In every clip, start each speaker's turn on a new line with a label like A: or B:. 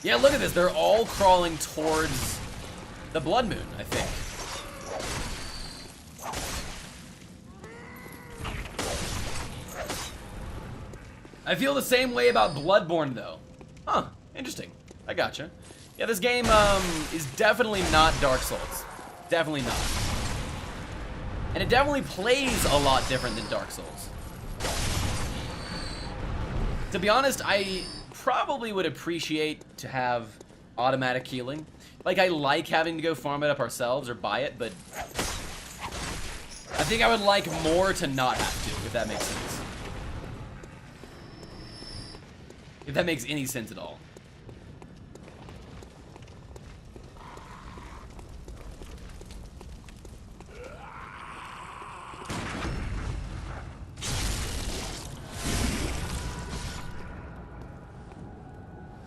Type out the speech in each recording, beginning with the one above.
A: Yeah, look at this. They're all crawling towards the Blood Moon, I think. I feel the same way about Bloodborne, though. Huh, interesting. I gotcha. Yeah, this game is definitely not Dark Souls. Definitely not. And it definitely plays a lot different than Dark Souls. To be honest, I probably would appreciate to have automatic healing. Like, I like having to go farm it up ourselves or buy it, but I think I would like more to not have to, if that makes sense. If that makes any sense at all.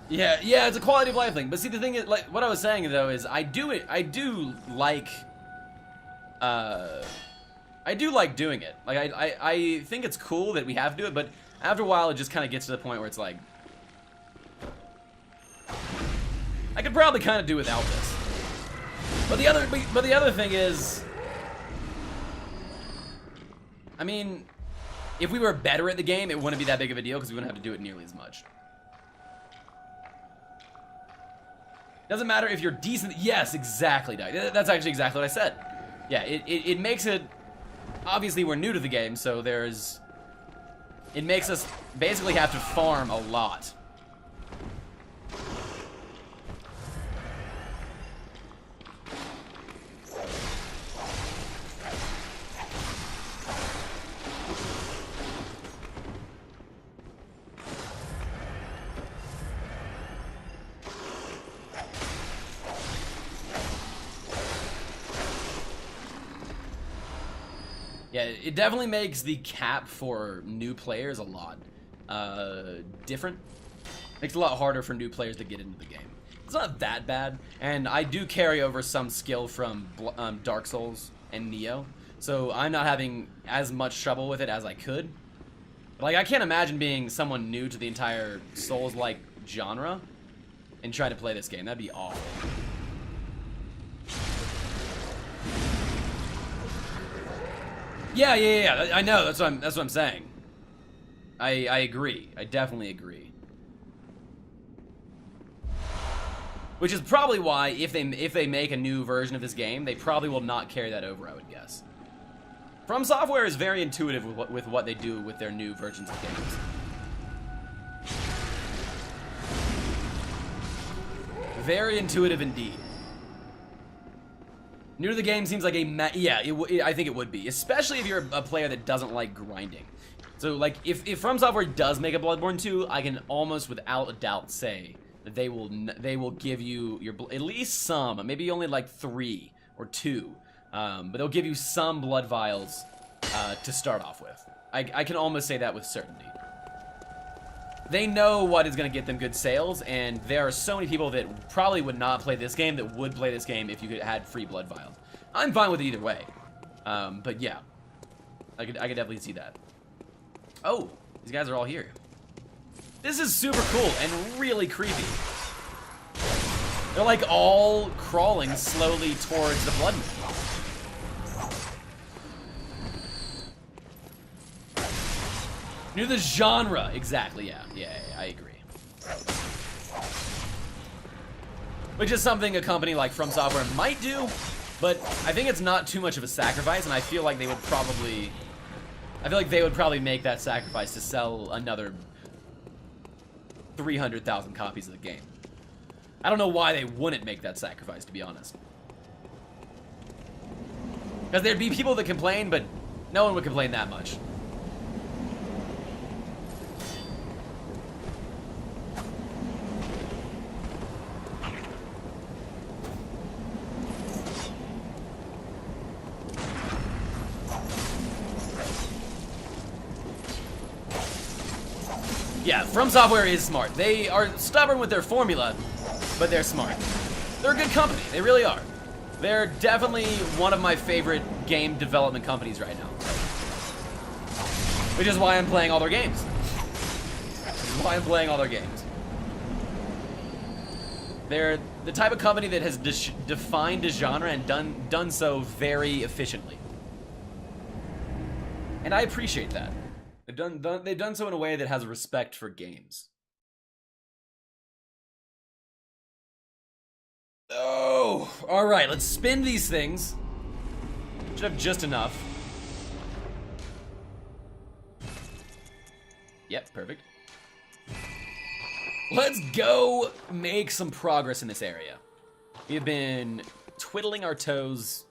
A: Yeah, it's a quality of life thing. But see, the thing is, like, what I was saying though is, I do like doing it. Like, I think it's cool that we have to do it, but after a while, it just kind of gets to the point where it's like, I could probably kind of do without this. But the other thing is, I mean, if we were better at the game, it wouldn't be that big of a deal because we wouldn't have to do it nearly as much. Doesn't matter if you're decent. Yes, exactly, Doug. That's actually exactly what I said. Yeah, it makes it... Obviously, we're new to the game, so there's... It makes us basically have to farm a lot. Yeah, it definitely makes the cap for new players a lot different. Makes it a lot harder for new players to get into the game. It's not that bad, and I do carry over some skill from Dark Souls and Neo, so I'm not having as much trouble with it as I could. Like, I can't imagine being someone new to the entire Souls-like genre and trying to play this game. That'd be awful. Yeah. I know. That's what I'm saying. I agree. I definitely agree. Which is probably why if they make a new version of this game, they probably will not carry that over, I would guess. From Software is very intuitive with what they do with their new versions of games. Very intuitive indeed. New to the game seems like I think it would be, especially if you're a player that doesn't like grinding. So, like, if From Software does make a Bloodborne 2, I can almost without a doubt say that they will give you at least some, maybe only like 3 or 2, but they'll give you some blood vials to start off with. I can almost say that with certainty. They know what is going to get them good sales, and there are so many people that probably would not play this game that would play this game if you had free blood vials. I'm fine with it either way. But yeah, I could definitely see that. Oh, these guys are all here. This is super cool and really creepy. They're like all crawling slowly towards the blood moon. New to the genre, exactly, yeah, I agree. Which is something a company like From Software might do, but I think it's not too much of a sacrifice, and I feel like they would probably make that sacrifice to sell another 300,000 copies of the game. I don't know why they wouldn't make that sacrifice, to be honest. Because there'd be people that complain, but no one would complain that much. Yeah, From Software is smart. They are stubborn with their formula, but they're smart. They're a good company. They really are. They're definitely one of my favorite game development companies right now. Which is why I'm playing all their games. Which is why I'm playing all their games. They're the type of company that has defined a genre and done so very efficiently. And I appreciate that. They've done so in a way that has respect for games. Oh, all right. Let's spin these things. Should have just enough. Yep, perfect. Let's go make some progress in this area. We have been twiddling our toes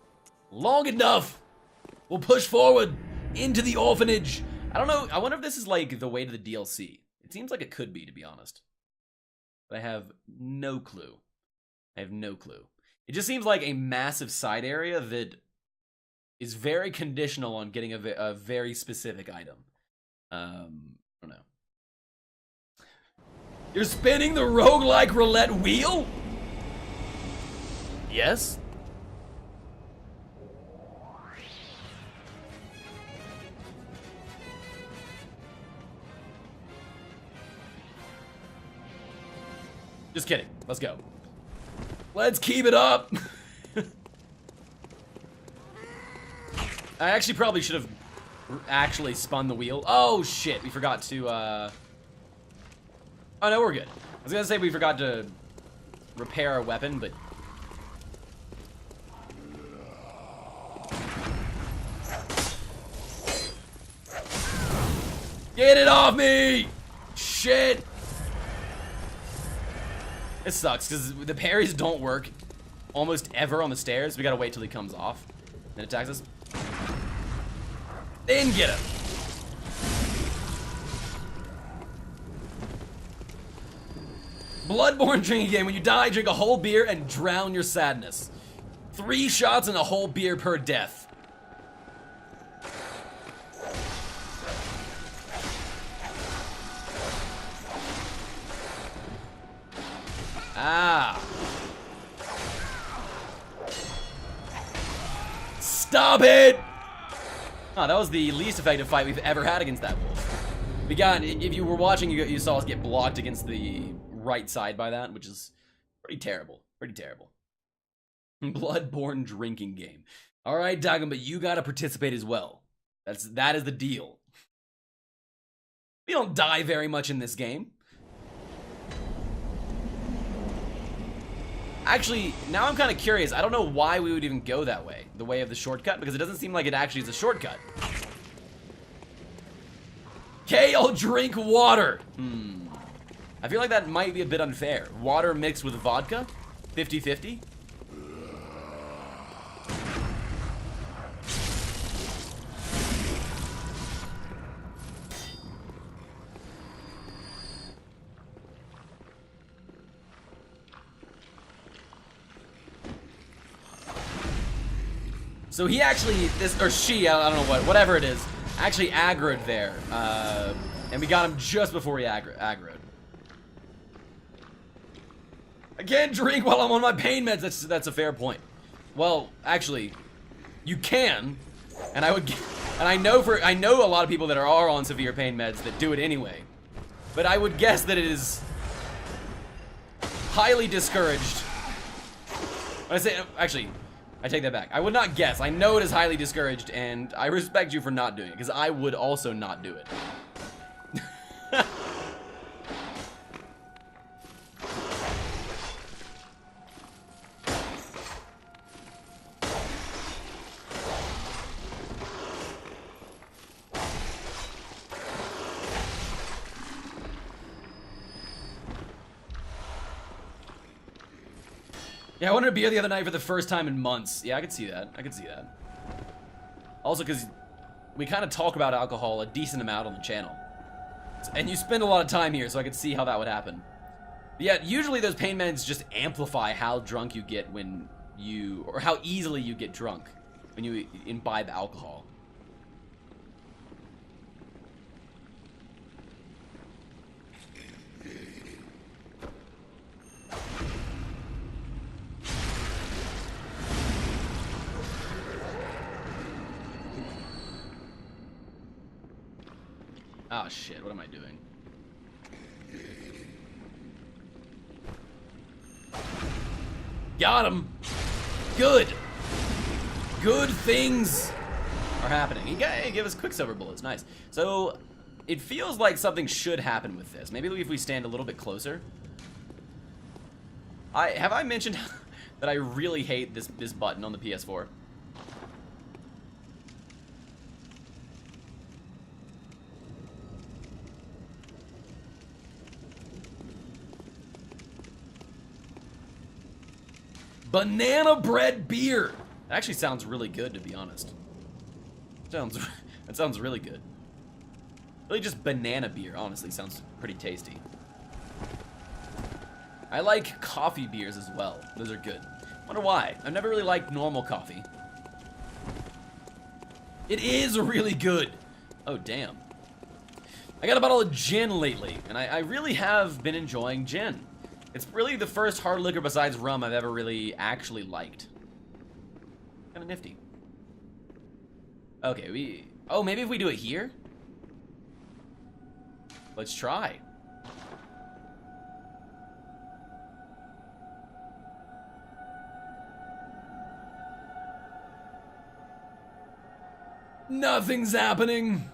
A: long enough. We'll push forward into the orphanage. I don't know. I wonder if this is like the way to the DLC. It seems like it could be, to be honest. But I have no clue. I have no clue. It just seems like a massive side area that is very conditional on getting a very specific item. I don't know. You're spinning the roguelike roulette wheel? Yes? Just kidding. Let's go. Let's keep it up. I actually probably should have actually spun the wheel. Oh shit, we forgot to Oh no, we're good. I was gonna say we forgot to repair our weapon, but get it off me! Shit! It sucks, because the parries don't work almost ever on the stairs. We gotta wait till he comes off. Then attacks us. Then get him! Bloodborne drinking game. When you die, drink a whole beer and drown your sadness. 3 shots and a whole beer per death. Ah. Stop it! Oh, that was the least effective fight we've ever had against that wolf. We got, if you were watching, you saw us get blocked against the right side by that, which is pretty terrible. Pretty terrible. Bloodborne drinking game. Alright, Dagon, but you gotta participate as well. That is the deal. We don't die very much in this game. Actually, now I'm kind of curious. I don't know why we would even go that way, the way of the shortcut, because it doesn't seem like it actually is a shortcut. Okay, I'll drink water. I feel like that might be a bit unfair. Water mixed with vodka? 50-50? So he actually, or she, I don't know whatever it is, actually aggroed there. And we got him just before he aggroed. I can't drink while I'm on my pain meds. That's a fair point. Well, actually, you can, and I know a lot of people that are on severe pain meds that do it anyway. But I would guess that it is highly discouraged. When I say, actually, I take that back. I would not guess. I know it is highly discouraged, and I respect you for not doing it, because I would also not do it. Yeah, I wanted a beer the other night for the first time in months. Yeah, I could see that. I could see that. Also, because we kind of talk about alcohol a decent amount on the channel. And you spend a lot of time here, so I could see how that would happen. But yeah, usually those pain meds just amplify how drunk you get when you... or how easily you get drunk when you imbibe alcohol. Oh shit, what am I doing? Got him. Good. Good things are happening. He gave us Quicksilver bullets. Nice. So it feels like something should happen with this. Maybe if we stand a little bit closer. Have I mentioned that I really hate this button on the PS4? Banana bread beer. That actually sounds really good, to be honest. That sounds really good. Really, just banana beer, honestly, sounds pretty tasty. I like coffee beers as well. Those are good. Wonder why. I've never really liked normal coffee. It is really good. Oh, damn. I got a bottle of gin lately, and I really have been enjoying gin. It's really the first hard liquor besides rum I've ever really actually liked. Kind of nifty. Okay, oh, maybe if we do it here? Let's try. Nothing's happening.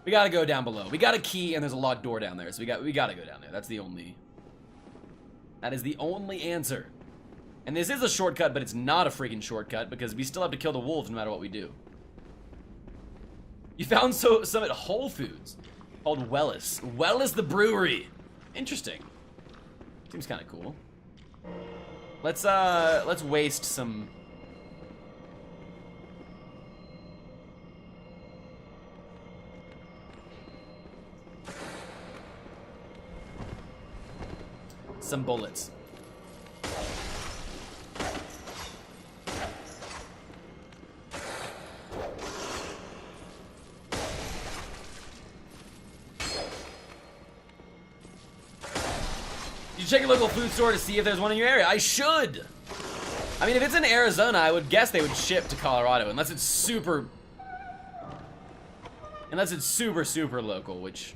A: We gotta go down below. We got a key and there's a locked door down there, so we gotta go down there. That is the only answer. And this is a shortcut, but it's not a freaking shortcut because we still have to kill the wolves no matter what we do. You found some at Whole Foods called Wellis. Wellis the brewery. Interesting. Seems kind of cool. Let's waste some. Some bullets. You check your local food store to see if there's one in your area. I should. I mean, if it's in Arizona, I would guess they would ship to Colorado, unless it's super local, which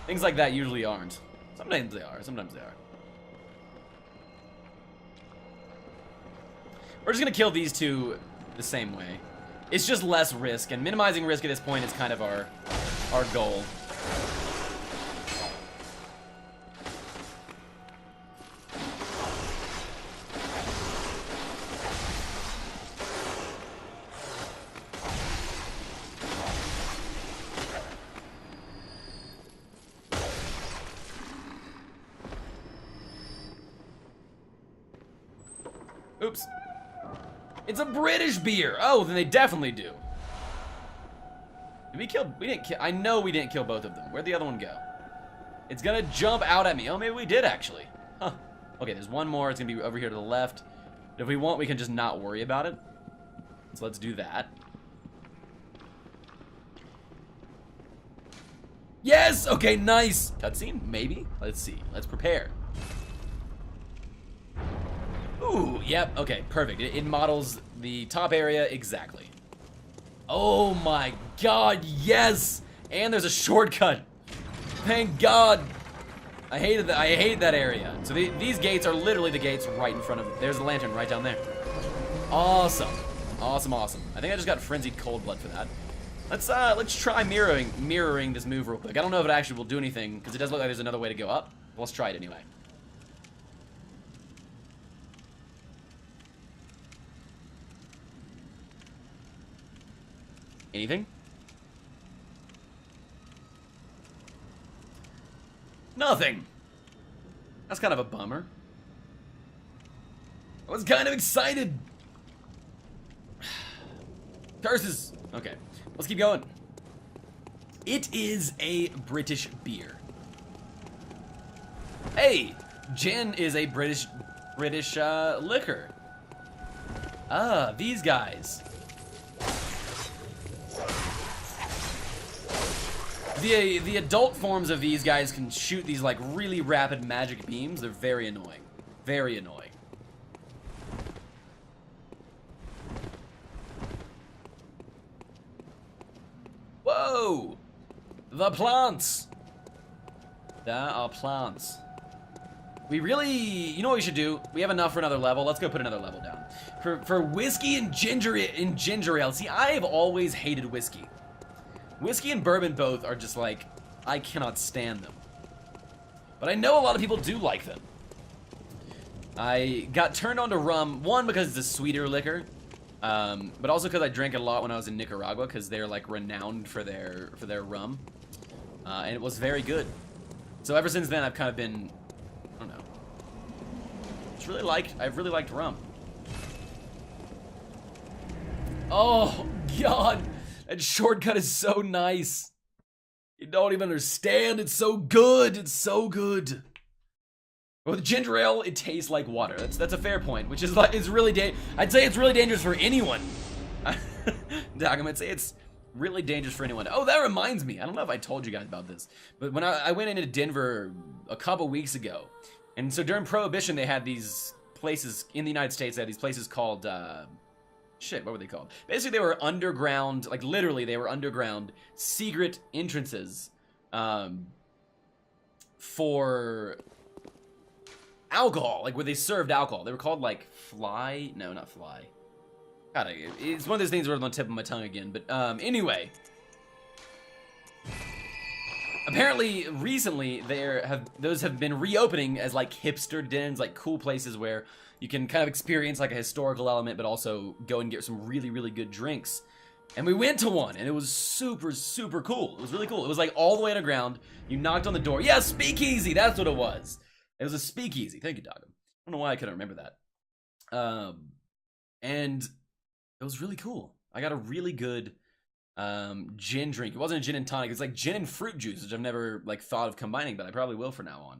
A: things like that usually aren't. Sometimes they are. Sometimes they are. We're just gonna kill these two the same way. It's just less risk, and minimizing risk at this point is kind of our goal. Oops. It's a British beer. Oh, then they definitely do. Did we kill? We didn't kill. I know we didn't kill both of them. Where'd the other one go? It's gonna jump out at me. Oh, maybe we did actually. Huh. Okay, there's one more. It's gonna be over here to the left. If we want, we can just not worry about it. So let's do that. Yes! Okay, nice. Cutscene? Maybe? Let's see. Let's prepare. Ooh, yep, okay, perfect. It models the top area exactly. Oh my god, yes! And there's a shortcut. Thank god. I hate that area. So these gates are literally the gates right in front of it. There's the lantern right down there. Awesome. Awesome, awesome. I think I just got frenzied cold blood for that. Let's try mirroring this move real quick. I don't know if it actually will do anything, because it does look like there's another way to go up. But let's try it anyway. Anything? Nothing. That's kind of a bummer. I was kind of excited. Curses. Okay, let's keep going. It is a British beer. Hey, gin is a British liquor. Ah, these guys. The adult forms of these guys can shoot these like really rapid magic beams. They're very annoying. Very annoying. Whoa! The plants! There are plants. We really, you know what we should do? We have enough for another level. Let's go put another level down. For whiskey and ginger ale. See, I have always hated whiskey. Whiskey and bourbon both are just like, I cannot stand them. But I know a lot of people do like them. I got turned on to rum, one, because it's a sweeter liquor, but also because I drank it a lot when I was in Nicaragua, because they're like renowned for their rum, and it was very good. So ever since then, I've kind of been, I don't know, I've really liked rum. Oh God, that shortcut is so nice. You don't even understand. It's so good. It's so good. With ginger ale, it tastes like water. That's a fair point, which is like I'd say it's really dangerous for anyone. Doc, I'd say it's really dangerous for anyone. Oh, that reminds me. I don't know if I told you guys about this, but when I went into Denver a couple weeks ago, and so during Prohibition, they had these places in the United States. They had these places called shit. What were they called? Basically, they were underground. Like literally, they were underground secret entrances for alcohol, like where they served alcohol. They were called like Fly. No, not Fly. God, it's one of those things where it's on the tip of my tongue again. But anyway, apparently recently those have been reopening as like hipster dens, like cool places where you can kind of experience like a historical element, but also go and get some really, really good drinks. And we went to one, and it was super, super cool. It was really cool. It was like all the way underground. You knocked on the door. Yeah, speakeasy. That's what it was. It was a speakeasy. Thank you, Dog. I don't know why I couldn't remember that. And it was really cool. I got a really good gin drink. It wasn't a gin and tonic. It's like gin and fruit juice, which I've never like thought of combining, but I probably will from now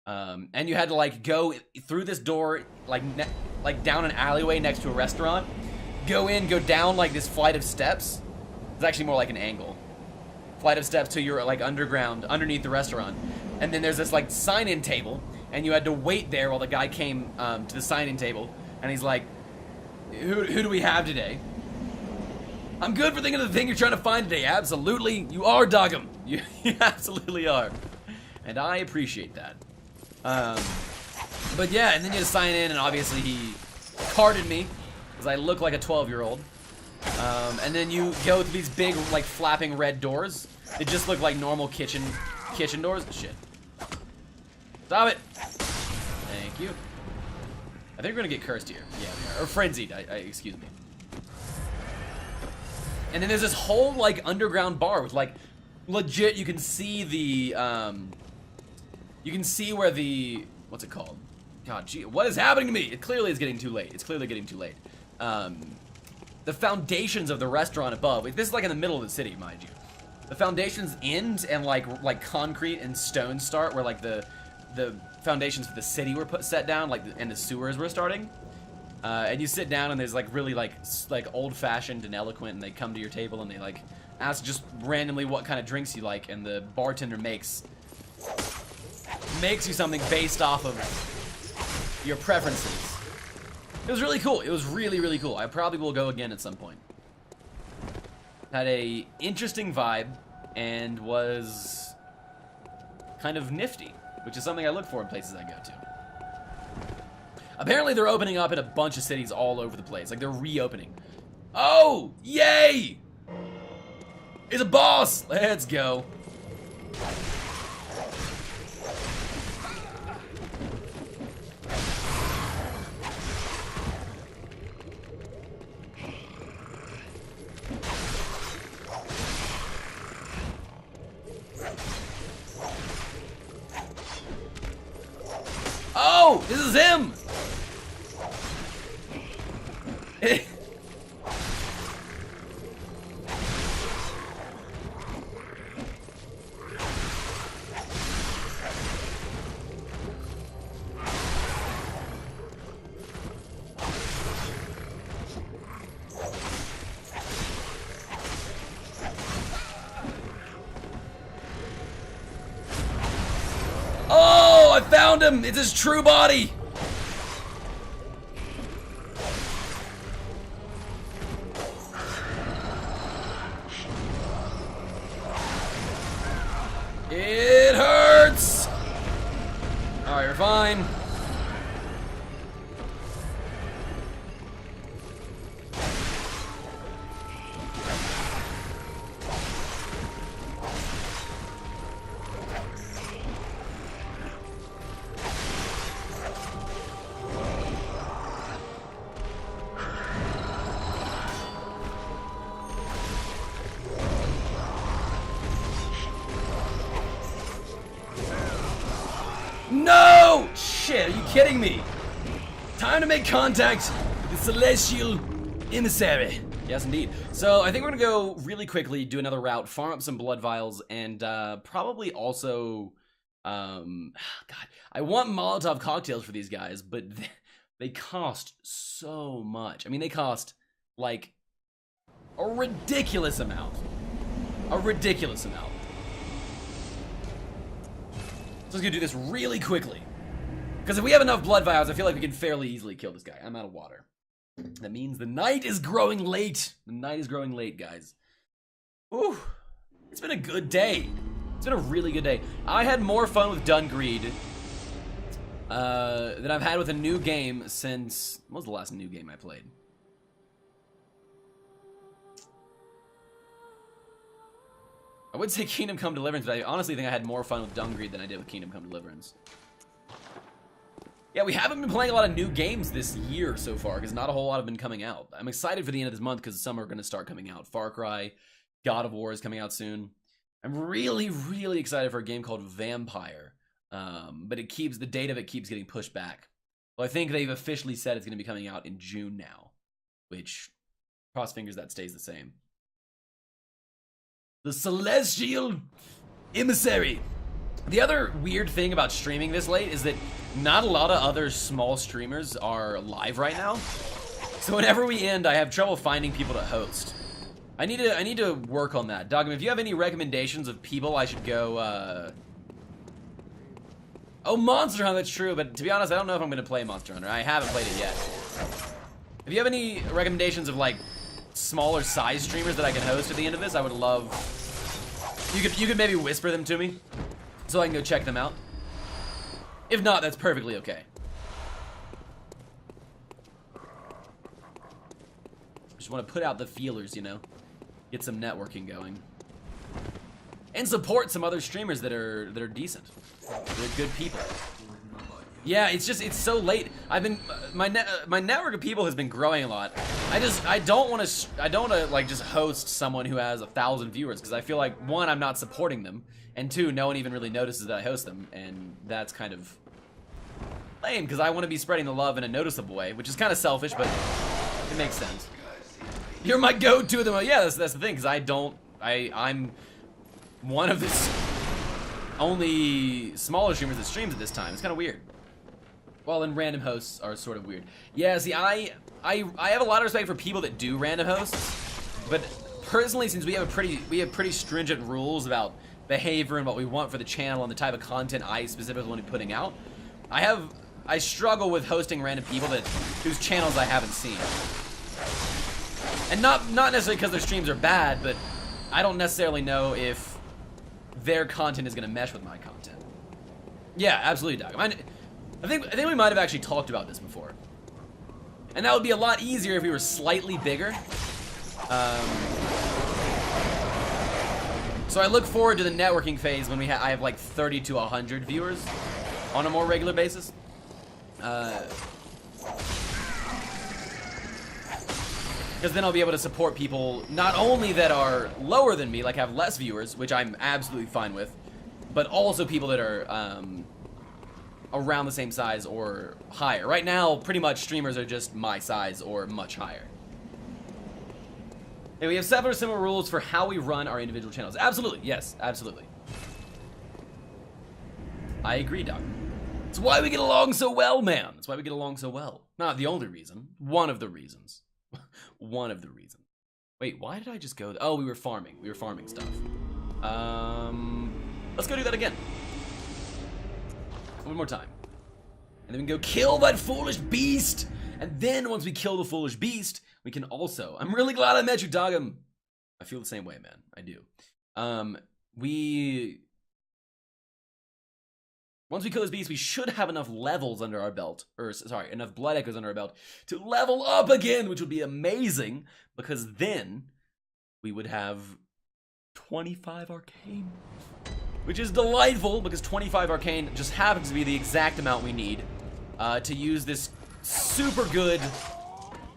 A: on. And you had to like go through this door, like down an alleyway next to a restaurant. Go in, go down like this flight of steps. It's actually more like an angle. Flight of steps to your like underground, underneath the restaurant. And then there's this like sign-in table, and you had to wait there while the guy came to the sign-in table, and he's like, who do we have today? I'm good for thinking of the thing you're trying to find today. Absolutely, you are, Doggum. You absolutely are. And I appreciate that. But yeah, and then you had to sign in, and obviously he carded me, because I look like a 12-year-old. And then you go through these big, like, flapping red doors. They just look like normal kitchen doors. Shit. Stop it. Thank you. I think we're gonna get cursed here. Yeah, we are. Or frenzied, excuse me. And then there's this whole, like, underground bar with, like, legit, you can see the, you can see where the, what's it called? God, gee, what is happening to me? It clearly is getting too late. It's clearly getting too late. The foundations of the restaurant above, this is like in the middle of the city, mind you. The foundations end and like concrete and stone start, where like the foundations for the city were set down, like and the sewers were starting. And you sit down and there's like really like old-fashioned and eloquent, and they come to your table and they like ask just randomly what kind of drinks you like, and the bartender makes you something based off of your preferences. It was really cool. It was really, really cool. I probably will go again at some point. Had a interesting vibe and was kind of nifty, which is something I look for in places I go to. Apparently they're opening up in a bunch of cities all over the place. Like they're reopening. Oh, yay! It's a boss! Let's go. Oh, this is him! Oh, I found him! It's his true body! It hurts! Alright, we're fine. No! Shit, are you kidding me? Time to make contact with the Celestial Emissary. Yes, indeed. So I think we're gonna go really quickly, do another route, farm up some blood vials, and probably also, God, I want Molotov cocktails for these guys, but they cost so much. I mean, they cost like a ridiculous amount. A ridiculous amount. So let's go do this really quickly. Because if we have enough blood vials, I feel like we can fairly easily kill this guy. I'm out of water. That means the night is growing late. The night is growing late, guys. Ooh, it's been a good day. It's been a really good day. I had more fun with Dungreed than I've had with a new game since... What was the last new game I played? I would say Kingdom Come Deliverance, but I honestly think I had more fun with Dungreed than I did with Kingdom Come Deliverance. Yeah, we haven't been playing a lot of new games this year so far, because not a whole lot have been coming out. I'm excited for the end of this month, because some are going to start coming out. Far Cry, God of War is coming out soon. I'm really, really excited for a game called Vampire, but the date of it keeps getting pushed back. Well, I think they've officially said it's going to be coming out in June now, which, cross fingers, that stays the same. The Celestial Emissary. The other weird thing about streaming this late is that not a lot of other small streamers are live right now. So whenever we end, I have trouble finding people to host. I need to work on that. Dogum, if you have any recommendations of people I should go, Oh, Monster Hunter, that's true, but to be honest, I don't know if I'm going to play Monster Hunter. I haven't played it yet. If you have any recommendations of, like, smaller size streamers that I can host at the end of this, I would love... You could maybe whisper them to me, so I can go check them out. If not, that's perfectly okay. Just want to put out the feelers, you know? Get some networking going. And support some other streamers that are decent. They're good people. Yeah, it's so late. I've been my network of people has been growing a lot. I don't want to like just host someone who has 1,000 viewers, because I feel like, one, I'm not supporting them, and two, no one even really notices that I host them, and that's kind of lame, because I want to be spreading the love in a noticeable way, which is kind of selfish, but it makes sense. You're my go-to of them. Yeah, that's the thing, because I'm one of the only smaller streamers that streams at this time. It's kind of weird. Well, and random hosts are sort of weird. Yeah, see, I have a lot of respect for people that do random hosts, but personally, since we have pretty stringent rules about behavior and what we want for the channel and the type of content I specifically want to be putting out, I struggle with hosting random people whose channels I haven't seen. And not necessarily because their streams are bad, but I don't necessarily know if their content is going to mesh with my content. Yeah, absolutely, Doug. I think we might have actually talked about this before. And that would be a lot easier if we were slightly bigger. So I look forward to the networking phase when I have like 30 to 100 viewers on a more regular basis. Because then I'll be able to support people not only that are lower than me, like have less viewers, which I'm absolutely fine with, but also people that are around the same size or higher. Right now, pretty much streamers are just my size or much higher. And we have several similar rules for how we run our individual channels. Absolutely, yes, absolutely. I agree, Doc. It's why we get along so well, man. That's why we get along so well. Not the only reason. One of the reasons. One of the reasons. Wait, why did I just go? Oh, we were farming. We were farming stuff. Let's go do that again. One more time. And then we can go kill that foolish beast. And then once we kill the foolish beast, we can also... I'm really glad I met you, Dogum. I feel the same way, man. I do. Once we kill this beast, we should have enough levels under our belt, or sorry, enough blood echoes under our belt to level up again, which would be amazing, because then we would have 25 arcane, which is delightful, because 25 arcane just happens to be the exact amount we need to use this super good,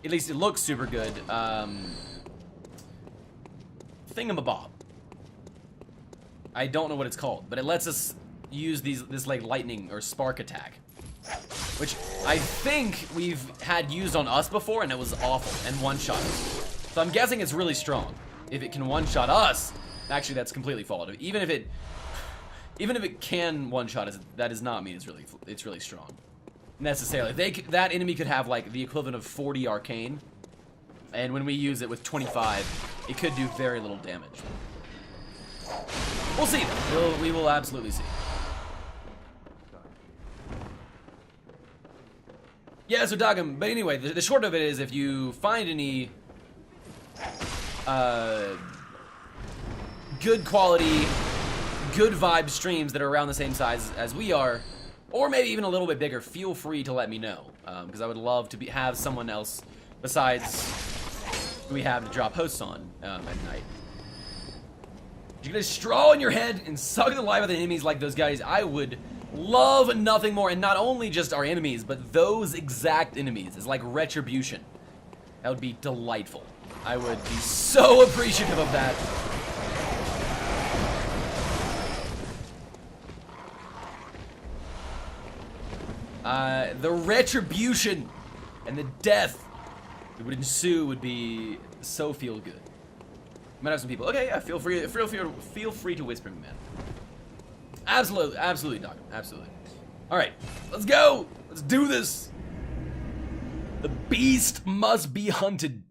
A: at least it looks super good, thingamabob. I don't know what it's called, but it lets us use this like lightning or spark attack, which I think we've had used on us before, and it was awful and one-shot us. So I'm guessing it's really strong. If it can one-shot us, actually that's completely false. Even if it can one-shot us, that does not mean it's really strong necessarily. That enemy could have like the equivalent of 40 arcane, and when we use it with 25, it could do very little damage. We'll see though. We will absolutely see. Yeah, so Dogum, but anyway, the short of it is, if you find any good quality, good vibe streams that are around the same size as we are, or maybe even a little bit bigger, feel free to let me know, because I would love to have someone else besides who we have to drop hosts on at night. You get a straw in your head and suck the life out of the enemies like those guys. I would love nothing more, and not only just our enemies, but those exact enemies. It's like retribution. That would be delightful. I would be so appreciative of that. The retribution and the death that would ensue would be so feel good. Might have some people. Okay, yeah, feel free to whisper, man. Absolutely, Doc. Absolutely. All right, let's go. Let's do this. The beast must be hunted.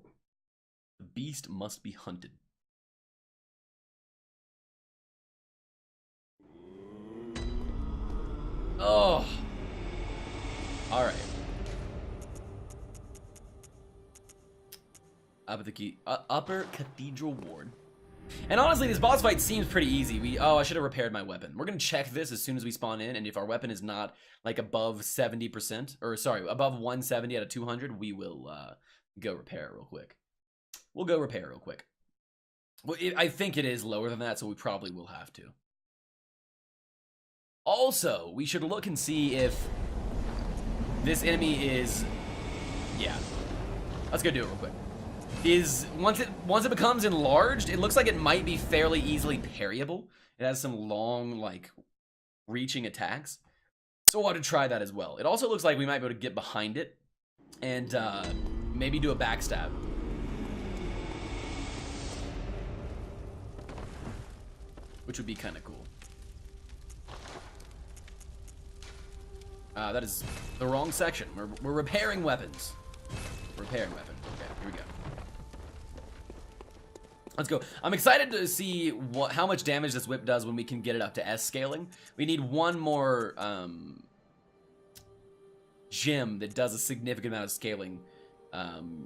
A: The beast must be hunted. Oh. All right. Up at the Upper Cathedral Ward. And honestly, this boss fight seems pretty easy. Oh, I should have repaired my weapon. We're gonna check this as soon as we spawn in, and if our weapon is not like above 70%, or sorry, above 170 out of 200, we will go repair it real quick. We'll go repair it real quick. Well, I think it is lower than that, so we probably will have to. Also, we should look and see if this enemy is, yeah. Let's go do it real quick. Once it becomes enlarged, it looks like it might be fairly easily parryable. It has some long, like, reaching attacks. So we'll have to try that as well. It also looks like we might be able to get behind it and maybe do a backstab. Which would be kind of cool. That is the wrong section. We're repairing weapons. Repairing weapon. Okay, here we go. Let's go. I'm excited to see how much damage this whip does when we can get it up to S scaling. We need one more gem that does a significant amount of scaling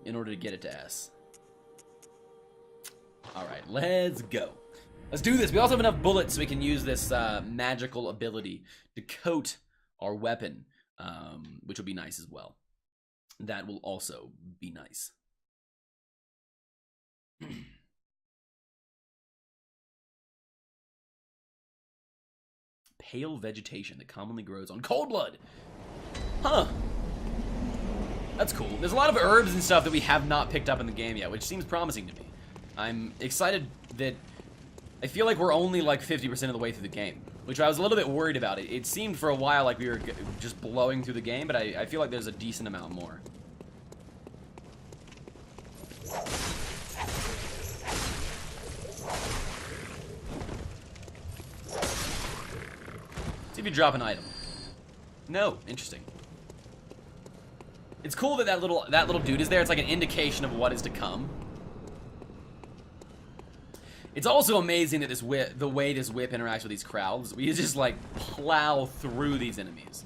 A: in order to get it to S. Alright, let's go. Let's do this. We also have enough bullets so we can use this magical ability to coat our weapon, which will be nice as well. That will also be nice. Pale vegetation that commonly grows on cold blood. Huh. That's cool. There's a lot of herbs and stuff that we have not picked up in the game yet, which seems promising to me. I'm excited that I feel like we're only like 50% of the way through the game, which I was a little bit worried about. It seemed for a while like we were just blowing through the game, but I feel like there's a decent amount more. See if you drop an item. No, interesting. It's cool that that little dude is there. It's like an indication of what is to come. It's also amazing that the way this whip interacts with these crowds. We just like plow through these enemies.